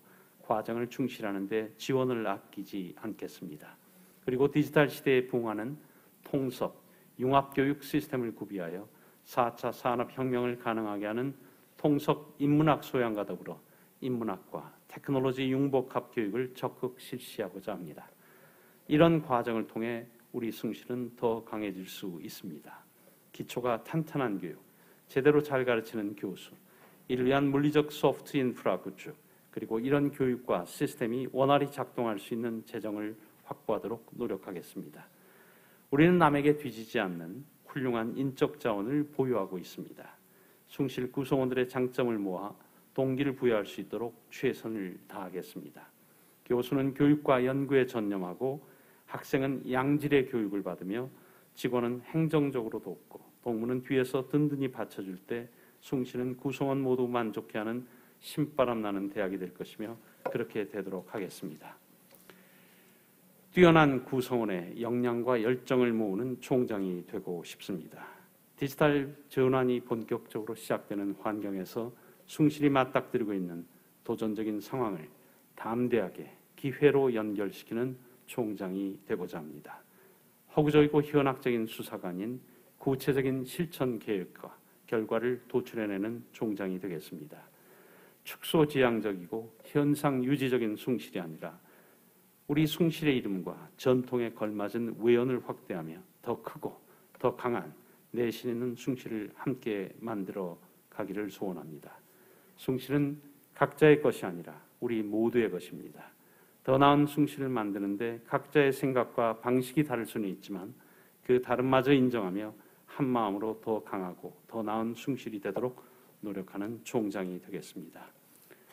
과정을 충실하는 데 지원을 아끼지 않겠습니다. 그리고 디지털 시대에 부응하는 통섭, 융합교육 시스템을 구비하여 4차 산업혁명을 가능하게 하는 통섭 인문학 소양과 더불어 인문학과 테크놀로지 융복합 교육을 적극 실시하고자 합니다. 이런 과정을 통해 우리 숭실은 더 강해질 수 있습니다. 기초가 탄탄한 교육, 제대로 잘 가르치는 교수, 이를 위한 물리적 소프트 인프라 구축, 그리고 이런 교육과 시스템이 원활히 작동할 수 있는 재정을 확보하도록 노력하겠습니다. 우리는 남에게 뒤지지 않는 훌륭한 인적 자원을 보유하고 있습니다. 숭실 구성원들의 장점을 모아 동기를 부여할 수 있도록 최선을 다하겠습니다. 교수는 교육과 연구에 전념하고 학생은 양질의 교육을 받으며 직원은 행정적으로 돕고 동무는 뒤에서 든든히 받쳐줄 때 숭실은 구성원 모두 만족해하는 신바람 나는 대학이 될 것이며 그렇게 되도록 하겠습니다. 뛰어난 구성원의 역량과 열정을 모으는 총장이 되고 싶습니다. 디지털 전환이 본격적으로 시작되는 환경에서 숭실이 맞닥뜨리고 있는 도전적인 상황을 담대하게 기회로 연결시키는 총장이 되고자 합니다. 허구적이고 현학적인 수사가 아닌 구체적인 실천 계획과 결과를 도출해내는 총장이 되겠습니다. 축소지향적이고 현상 유지적인 숭실이 아니라 우리 숭실의 이름과 전통에 걸맞은 외연을 확대하며 더 크고 더 강한 내신 있는 숭실을 함께 만들어 가기를 소원합니다. 숭실은 각자의 것이 아니라 우리 모두의 것입니다. 더 나은 숭실을 만드는데 각자의 생각과 방식이 다를 수는 있지만 그 다름마저 인정하며 한 마음으로 더 강하고 더 나은 숭실이 되도록 노력하는 총장이 되겠습니다.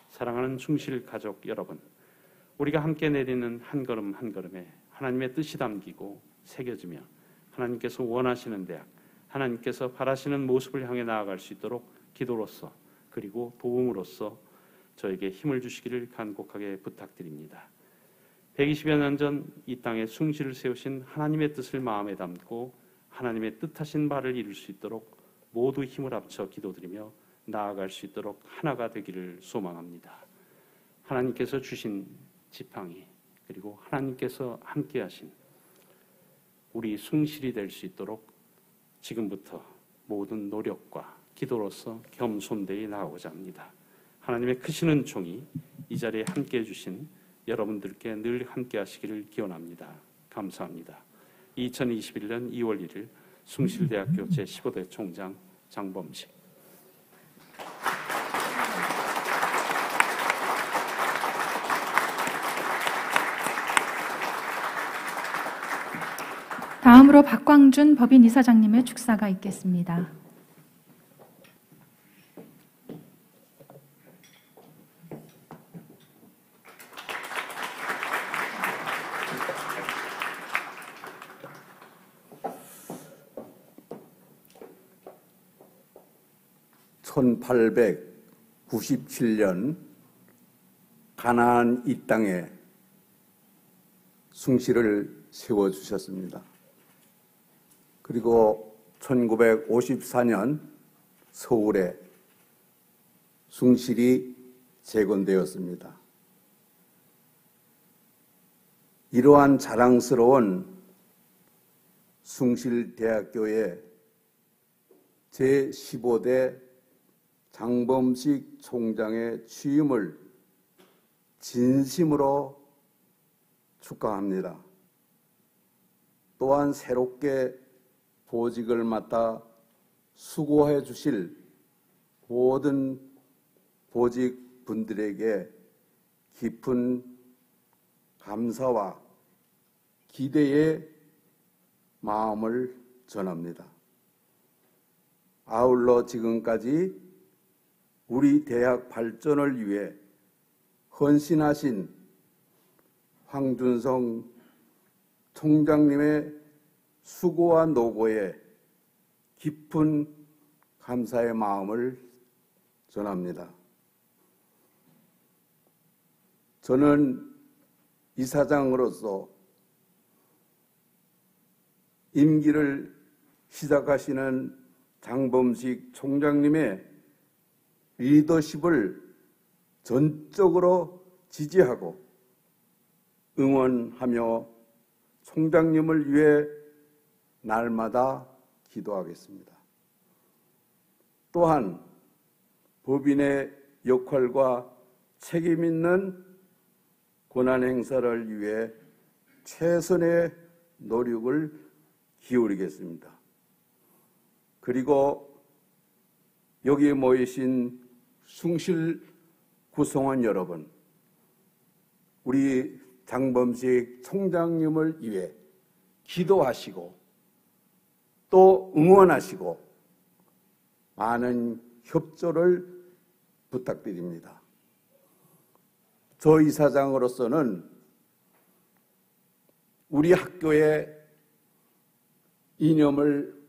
사랑하는 숭실 가족 여러분, 우리가 함께 내리는 한 걸음 한 걸음에 하나님의 뜻이 담기고 새겨지며 하나님께서 원하시는 대학, 하나님께서 바라시는 모습을 향해 나아갈 수 있도록 기도로서 그리고 도움으로써 저에게 힘을 주시기를 간곡하게 부탁드립니다. 120여 년 전 이 땅에 숭실을 세우신 하나님의 뜻을 마음에 담고 하나님의 뜻하신 바를 이룰 수 있도록 모두 힘을 합쳐 기도드리며 나아갈 수 있도록 하나가 되기를 소망합니다. 하나님께서 주신 지팡이 그리고 하나님께서 함께하신 우리 숭실이 될 수 있도록 지금부터 모든 노력과 기도로서 겸손되이 나아가고자 합니다. 하나님의 크시는 종이 이 자리에 함께해 주신 여러분들께 늘 함께하시기를 기원합니다. 감사합니다. 2021년 2월 1일 숭실대학교 제15대 총장 장범식. 다음으로 박광준 법인이사장님의 축사가 있겠습니다. (1897년) 가나안 이 땅에 숭실을 세워주셨습니다. 그리고 1954년 서울에 숭실이 재건되었습니다. 이러한 자랑스러운 숭실대학교의 제15대 장범식 총장의 취임을 진심으로 축하합니다. 또한 새롭게 보직을 맡아 수고해 주실 모든 보직분들에게 깊은 감사와 기대의 마음을 전합니다. 아울러 지금까지 우리 대학 발전을 위해 헌신하신 황준성 총장님의 수고와 노고에 깊은 감사의 마음을 전합니다. 저는 이사장으로서 임기를 시작하시는 장범식 총장님의 리더십을 전적으로 지지하고 응원하며 총장님을 위해 날마다 기도하겠습니다. 또한 법인의 역할과 책임 있는 권한 행사를 위해 최선의 노력을 기울이겠습니다. 그리고 여기에 모이신 숭실 구성원 여러분, 우리 장범식 총장님을 위해 기도하시고 또 응원하시고 많은 협조를 부탁드립니다. 저 이사장으로서는 우리 학교의 이념을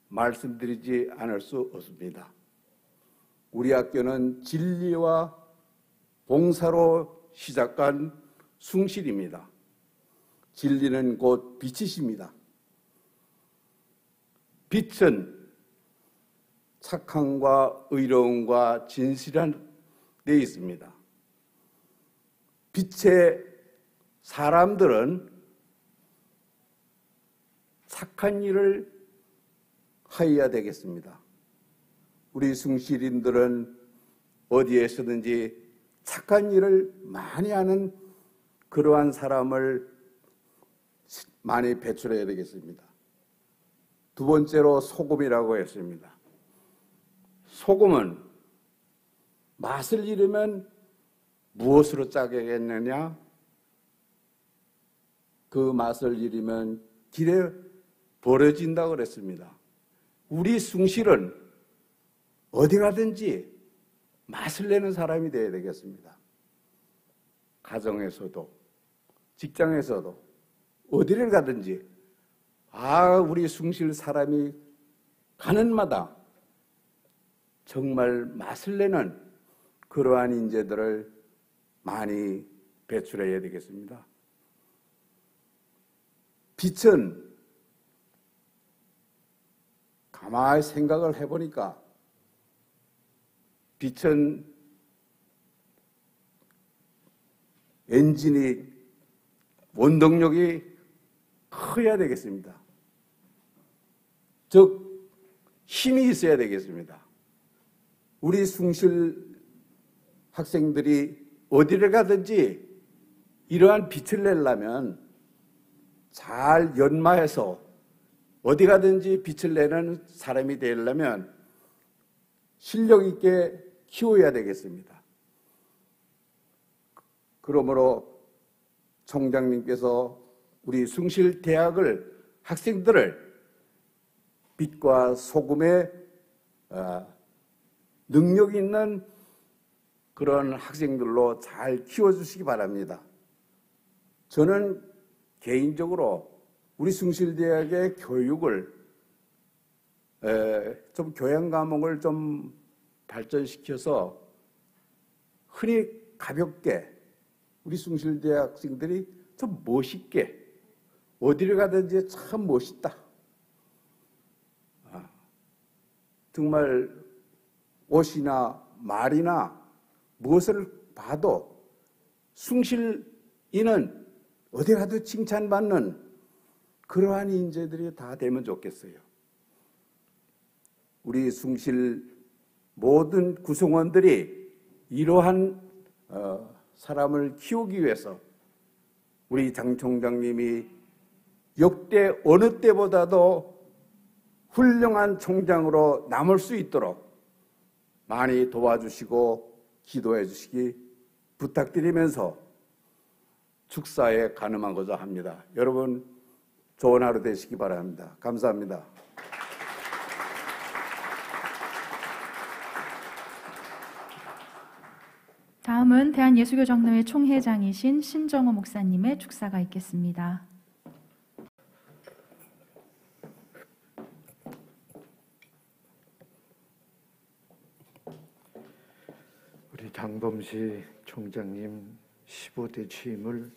말씀드리지 않을 수 없습니다. 우리 학교는 진리와 봉사로 시작한 숭실입니다. 진리는 곧 빛이십니다. 빛은 착함과 의로움과 진실한 데 있습니다. 빛의 사람들은 착한 일을 하여야 되겠습니다. 우리 숭실인들은 어디에서든지 착한 일을 많이 하는 그러한 사람을 많이 배출해야 되겠습니다. 두 번째로 소금이라고 했습니다. 소금은 맛을 잃으면 무엇으로 짜겠느냐? 그 맛을 잃으면 길에 버려진다고 그랬습니다. 우리 숭실은 어디 가든지 맛을 내는 사람이 되어야 되겠습니다. 가정에서도 직장에서도 어디를 가든지 우리 숭실 사람이 가는 마다 정말 맛을 내는 그러한 인재들을 많이 배출해야 되겠습니다. 빛은 가만히 생각을 해보니까 빛은 엔진이 원동력이 커야 되겠습니다. 즉 힘이 있어야 되겠습니다. 우리 숭실 학생들이 어디를 가든지 이러한 빛을 내려면 잘 연마해서 어디 가든지 빛을 내는 사람이 되려면 실력 있게 키워야 되겠습니다. 그러므로 총장님께서 우리 숭실대학을 학생들을 빛과 소금의 능력 있는 그런 학생들로 잘 키워주시기 바랍니다. 저는 개인적으로 우리 숭실대학의 교육을 좀 교양 과목을 좀 발전시켜서 흔히 가볍게 우리 숭실대학 학생들이 좀 멋있게 어디를 가든지 참 멋있다. 정말 옷이나 말이나 무엇을 봐도 숭실인은 어디 가도 칭찬받는 그러한 인재들이 다 되면 좋겠어요. 우리 숭실 모든 구성원들이 이러한 사람을 키우기 위해서 우리 장 총장님이 역대 어느 때보다도 훌륭한 총장으로 남을 수 있도록 많이 도와주시고 기도해 주시기 부탁드리면서 축사에 가늠하고자 합니다. 여러분 좋은 하루 되시기 바랍니다. 감사합니다. 다음 다음은 대한예수교장로회 총회장이신 신정호 목사님의 축사가 있겠습니다. 우리 장범식 총장님 15대 취임을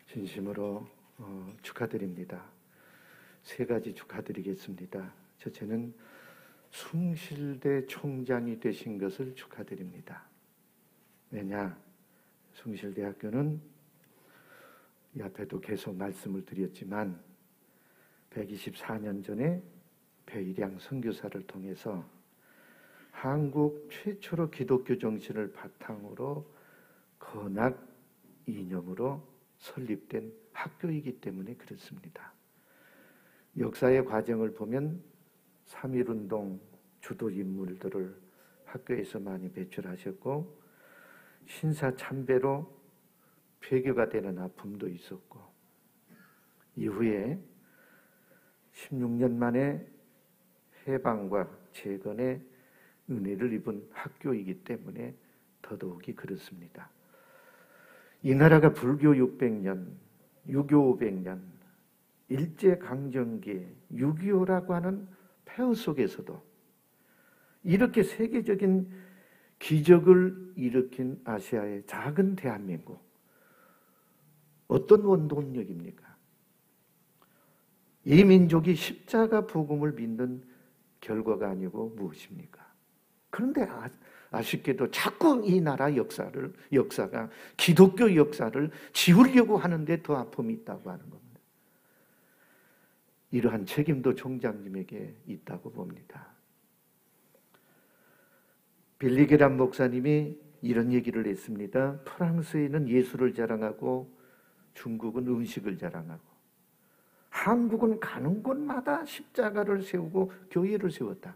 진심으로 축하드립니다. 세 가지 축하드리겠습니다. 첫째는 숭실대 총장이 되신 것을 축하드립니다. 왜냐? 숭실대학교는 이 앞에도 계속 말씀을 드렸지만 124년 전에 배일양 선교사를 통해서 한국 최초로 기독교 정신을 바탕으로 건학 이념으로 설립된 학교이기 때문에 그렇습니다. 역사의 과정을 보면 3.1운동 주도 인물들을 학교에서 많이 배출하셨고 신사참배로 폐교가 되는 아픔도 있었고 이후에 16년 만에 해방과 재건의 은혜를 입은 학교이기 때문에 더더욱이 그렇습니다. 이 나라가 불교 600년, 유교 500년, 일제강점기, 6.25라고 하는 폐허 속에서도 이렇게 세계적인 기적을 일으킨 아시아의 작은 대한민국, 어떤 원동력입니까? 이 민족이 십자가 복음을 믿는 결과가 아니고 무엇입니까? 그런데 아쉽게도 자꾸 이 나라 역사가 기독교 역사를 지우려고 하는데 더 아픔이 있다고 하는 겁니다. 이러한 책임도 총장님에게 있다고 봅니다. 빌리 게람 목사님이 이런 얘기를 했습니다. 프랑스에는 예술을 자랑하고 중국은 음식을 자랑하고 한국은 가는 곳마다 십자가를 세우고 교회를 세웠다.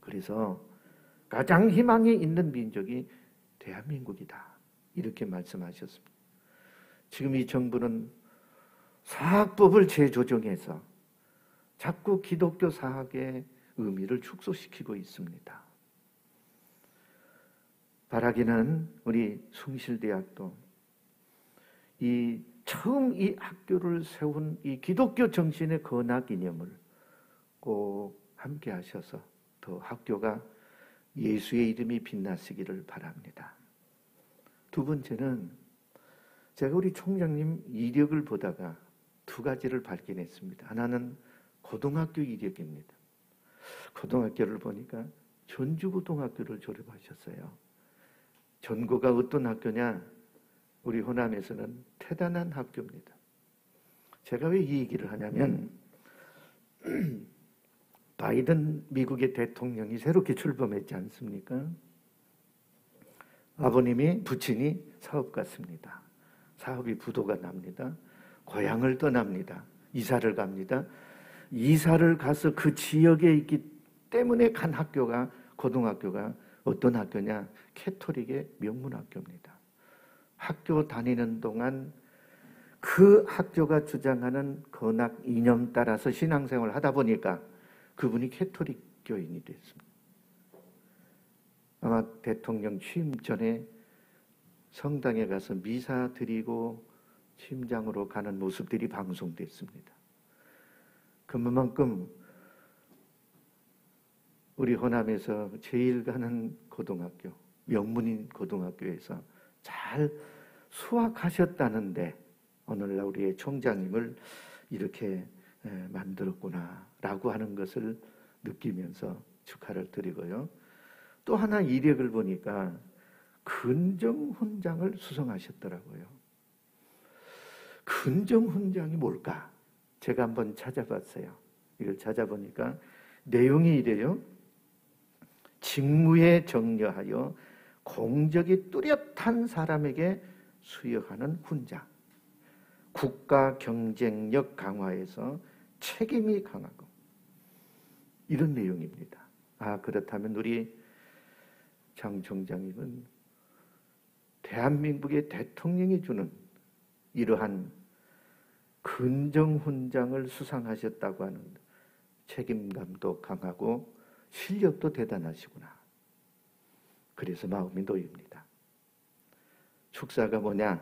그래서 가장 희망이 있는 민족이 대한민국이다. 이렇게 말씀하셨습니다. 지금 이 정부는 사학법을 재조정해서 자꾸 기독교 사학의 의미를 축소시키고 있습니다. 바라기는 우리 숭실대학도 처음 이 학교를 세운 이 기독교 정신의 건학 이념을 꼭 함께 하셔서 더 학교가 예수의 이름이 빛나시기를 바랍니다. 두 번째는 제가 우리 총장님 이력을 보다가 두 가지를 발견했습니다. 하나는 고등학교 이력입니다. 고등학교를 보니까 전주고등학교를 졸업하셨어요. 전고가 어떤 학교냐? 우리 호남에서는 대단한 학교입니다. 제가 왜 이 얘기를 하냐면 바이든 미국의 대통령이 새롭게 출범했지 않습니까? 아버님이 부친이 사업가십니다. 사업이 부도가 납니다. 고향을 떠납니다. 이사를 갑니다. 이사를 가서 그 지역에 있기 때문에 간 학교가 고등학교가 어떤 학교냐? 캐토릭의 명문학교입니다. 학교 다니는 동안 그 학교가 주장하는 건학 이념 따라서 신앙생활을 하다 보니까 그분이 캐토릭 교인이 됐습니다. 아마 대통령 취임 전에 성당에 가서 미사 드리고 침장으로 가는 모습들이 방송됐습니다. 그만큼 우리 호남에서 제일 가는 고등학교, 명문인 고등학교에서 잘 수학하셨다는데 오늘날 우리의 총장님을 이렇게 만들었구나라고 하는 것을 느끼면서 축하를 드리고요. 또 하나 이력을 보니까 근정훈장을 수상하셨더라고요. 근정훈장이 뭘까? 제가 한번 찾아봤어요. 이걸 찾아보니까 내용이 이래요. 직무에 정려하여 공적이 뚜렷한 사람에게 수여하는 훈장. 국가 경쟁력 강화에서 책임이 강하고 이런 내용입니다. 그렇다면 우리 장 총장님은 대한민국의 대통령이 주는 이러한 근정훈장을 수상하셨다고 하는 책임감도 강하고 실력도 대단하시구나. 그래서 마음이 놓입니다. 축사가 뭐냐?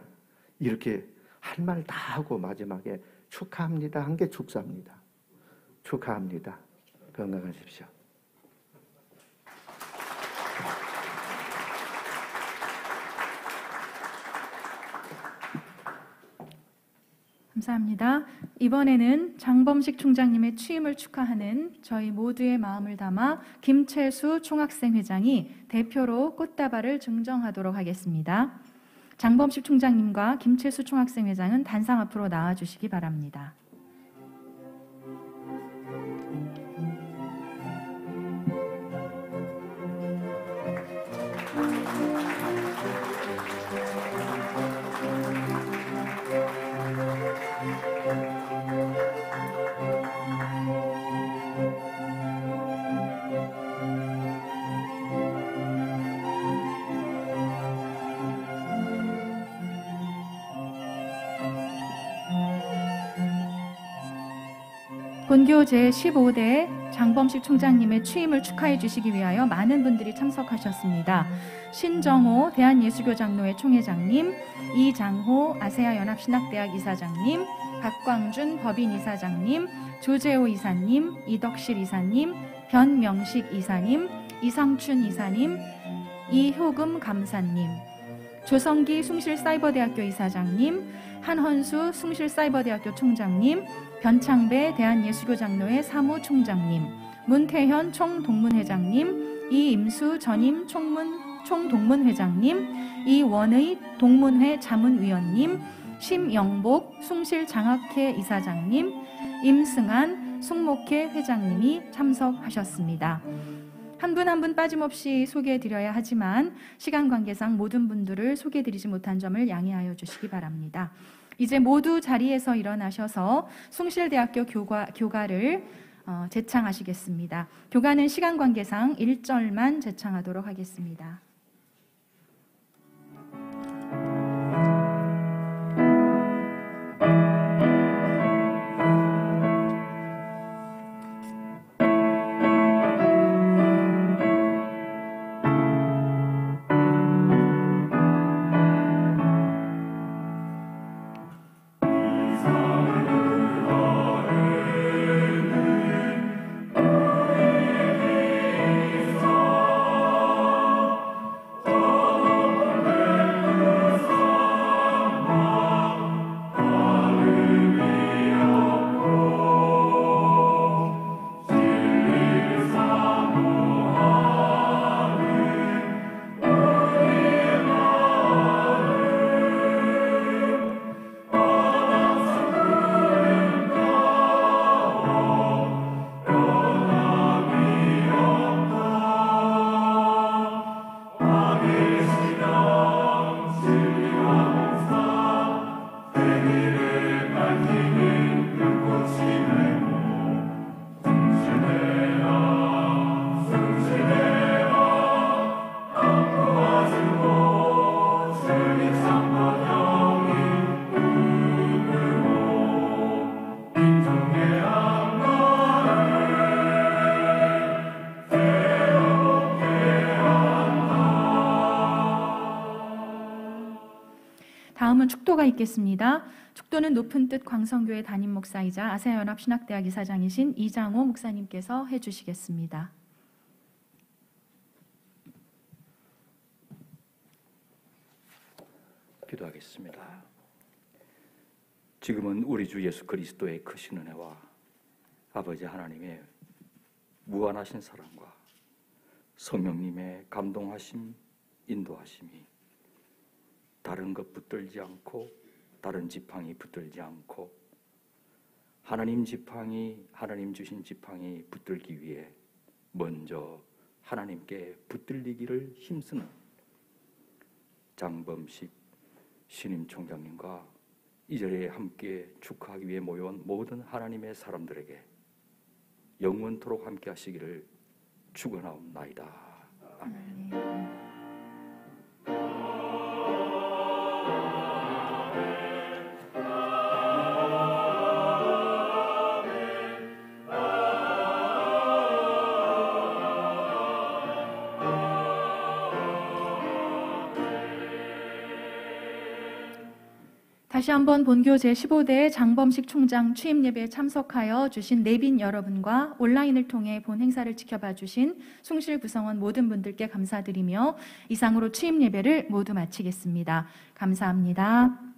이렇게 할 말 다 하고 마지막에 축하합니다 한 게 축사입니다. 축하합니다. 건강하십시오. 감사합니다. 이번에는 장범식 총장님의 취임을 축하하는 저희 모두의 마음을 담아 김채수 총학생 회장이 대표로 꽃다발을 증정하도록 하겠습니다. 장범식 총장님과 김채수 총학생 회장은 단상 앞으로 나와주시기 바랍니다. 본교 제15대 장범식 총장님의 취임을 축하해 주시기 위하여 많은 분들이 참석하셨습니다. 신정호 대한예수교장로회 총회장님, 이장호 아세아 연합신학대학 이사장님, 박광준 법인 이사장님, 조재호 이사님, 이덕실 이사님, 변명식 이사님, 이상춘 이사님, 이효금 감사님, 조성기 숭실사이버대학교 이사장님, 한헌수 숭실사이버대학교 총장님, 변창배 대한예수교장로회 사무총장님, 문태현 총동문회장님, 이임수 전임 총동문회장님, 이원의 동문회 자문위원님, 심영복 숭실장학회 이사장님, 임승한 숭목회 회장님이 참석하셨습니다. 한 분 한 분 빠짐없이 소개해드려야 하지만 시간 관계상 모든 분들을 소개해드리지 못한 점을 양해하여 주시기 바랍니다. 이제 모두 자리에서 일어나셔서 숭실대학교 교가를 제창하시겠습니다. 교가는 시간 관계상 1절만 제창하도록 하겠습니다. 다음은 축도가 있겠습니다. 축도는 높은 뜻 광성교회 담임 목사이자 아세아연합신학대학 이사장이신 이장호 목사님께서 해주시겠습니다. 기도하겠습니다. 지금은 우리 주 예수 그리스도의 크신 은혜와 아버지 하나님의 무한하신 사랑과 성령님의 감동하심, 인도하심이 다른 것 붙들지 않고 다른 지팡이 붙들지 않고 하나님 지팡이, 하나님 주신 지팡이 붙들기 위해 먼저 하나님께 붙들리기를 힘쓰는 장범식 신임 총장님과 이 자리에 함께 축하하기 위해 모여온 모든 하나님의 사람들에게 영원토록 함께 하시기를 축원하옵나이다. 아멘. 다시 한번 본교 제15대 장범식 총장 취임 예배에 참석하여 주신 내빈 여러분과 온라인을 통해 본 행사를 지켜봐 주신 숭실 구성원 모든 분들께 감사드리며 이상으로 취임 예배를 모두 마치겠습니다. 감사합니다.